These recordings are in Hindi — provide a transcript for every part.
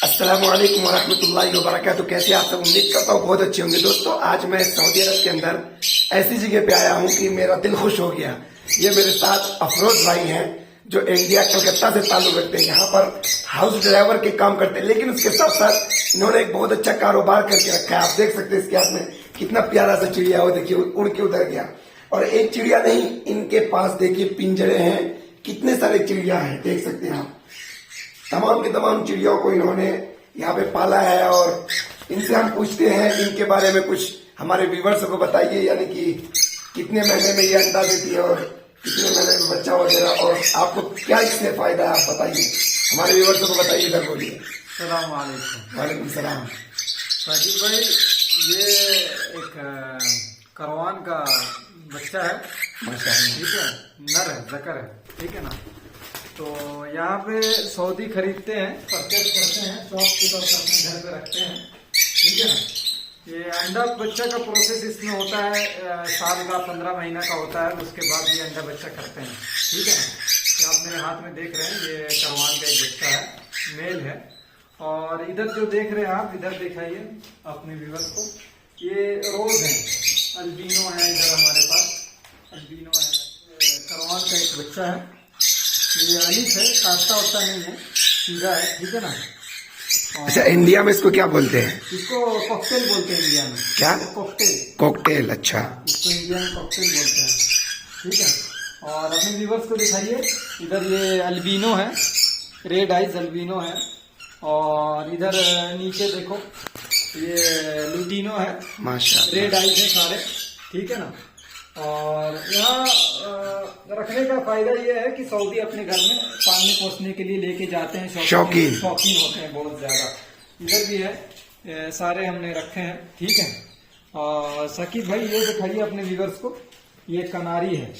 अस्सलामु अलैकुम वरहमतुल्लाहि वबरकातुहू। कैसे आप सब? उम्मीद करता हूँ बहुत अच्छे होंगे। दोस्तों, आज मैं सऊदी अरब के अंदर ऐसी जगह पे आया हूँ कि मेरा दिल खुश हो गया। ये मेरे साथ अफरोज भाई हैं जो इंडिया कलकत्ता से ताल्लुक रखते हैं। यहाँ पर हाउस ड्राइवर के काम करते हैं, लेकिन उसके साथ साथ इन्होंने एक बहुत अच्छा कारोबार करके रखा है। आप देख सकते हैं इसके हाथ में कितना प्यारा सा चिड़िया हो, देखिए उड़ के उधर गया। और एक चिड़िया नहीं, इनके पास देखिए पिंजरे हैं, कितने सारे चिड़िया हैं, देख सकते हैं आप। तमाम के तमाम चिड़ियों को इन्होंने यहाँ पे पाला है और इनसे हम पूछते हैं इनके बारे में कुछ हमारे व्यूवर्स को बताइए, यानी कि कितने महीने में ये अंडा देती है और कितने महीने में बच्चा वगैरह, और आपको क्या इससे फायदा है आप बताइए, हमारे व्यूवर्स को बताइए। इधर बोलिए। सलाम वालेकुम। वालेकुम सलाम। साकिब भाई, ये एक करवान का बच्चा है, माशाल्लाह। ठीक है, नर है, जकर है, ठीक है ना। तो यहाँ पे सऊदी खरीदते हैं, परचेज करते हैं, शॉप की तरफ अपने घर पे रखते हैं, ठीक है ना। ये अंडा बच्चा का प्रोसेस इसमें होता है, साल का 15 महीना का होता है, उसके बाद ये अंडा बच्चा करते हैं, ठीक है ना। ये आप मेरे हाथ में देख रहे हैं, ये करवान का एक बच्चा है, मेल है। और इधर जो देख रहे हैं आप, इधर दिखाइए अपने व्यूअर्स को, ये रोज है, अल्बिनो है इधर हमारे पास, अल्बिनो है, करवान का एक बच्चा है। ये अलीफ है, काटता उठता नहीं है, सीधा है, ठीक है ना। अच्छा, इंडिया में इसको क्या बोलते हैं? इसको कॉकटेल बोलते हैं इंडिया में। क्या? कॉकटेल। कॉकटेल। अच्छा, इसको इंडिया में कॉकटेल बोलते हैं, ठीक है। और अपने व्यूवर्स को दिखाइए, इधर ये अल्बिनो है, रेड आइज अल्बिनो है। और इधर नीचे देखो, ये लुटिनो है, माशाल्लाह। रेड आइज है सारे, ठीक है ना। और यहाँ रखने का फायदा ये है कि सऊदी अपने घर में पालने पोसने के लिए लेके जाते हैं, शौकीन होते हैं बहुत ज्यादा। इधर भी है, सारे हमने रखे हैं, ठीक है। और सकीब भाई, ये दिखाइए अपने व्यूअर्स को, ये कनारी है,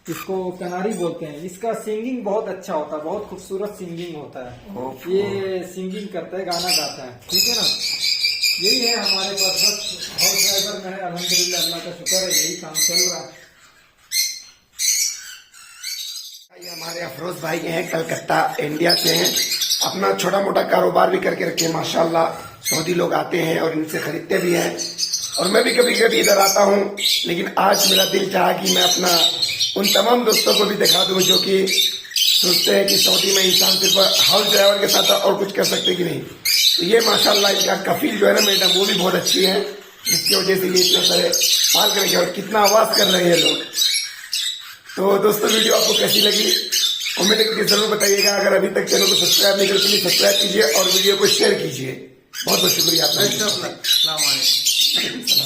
इसको कनारी बोलते हैं। इसका सिंगिंग बहुत अच्छा होता है, बहुत खूबसूरत सिंगिंग होता है। ये सिंगिंग करता है, गाना गाता है, ठीक है ना। यही है हमारे पास, बस हाउस ड्राइवर में है, अल्हम्दुलिल्लाह, अल्लाह का शुक्र है, यही काम चल रहा है। ये हमारे अफरोज भाई हैं, कलकत्ता इंडिया से हैं, अपना छोटा मोटा कारोबार भी करके रखे हैं माशाल्लाह। सऊदी लोग आते हैं और इनसे खरीदते भी हैं, और मैं भी कभी कभी इधर आता हूँ। लेकिन आज मेरा दिल चाहा कि मैं अपना उन तमाम दोस्तों को भी दिखा दूं जो कि सोचते हैं कि सऊदी में इंसान सिर्फ हाउस ड्राइवर के साथ और कुछ कर सकते कि नहीं। तो ये माशाल्लाह इनका कफील जो है ना मैडम, वो भी बहुत अच्छी है, जिसकी वजह से ये इतने सारे पाल करेंगे। और कितना आवाज कर रहे हैं लोग। तो दोस्तों, वीडियो आपको कैसी लगी कमेंट करके जरूर बताइएगा। अगर अभी तक चैनल को सब्सक्राइब नहीं करते, सब्सक्राइब कीजिए और वीडियो को शेयर कीजिए। बहुत बहुत शुक्रिया आपका। अस्सलाम वालेकुम।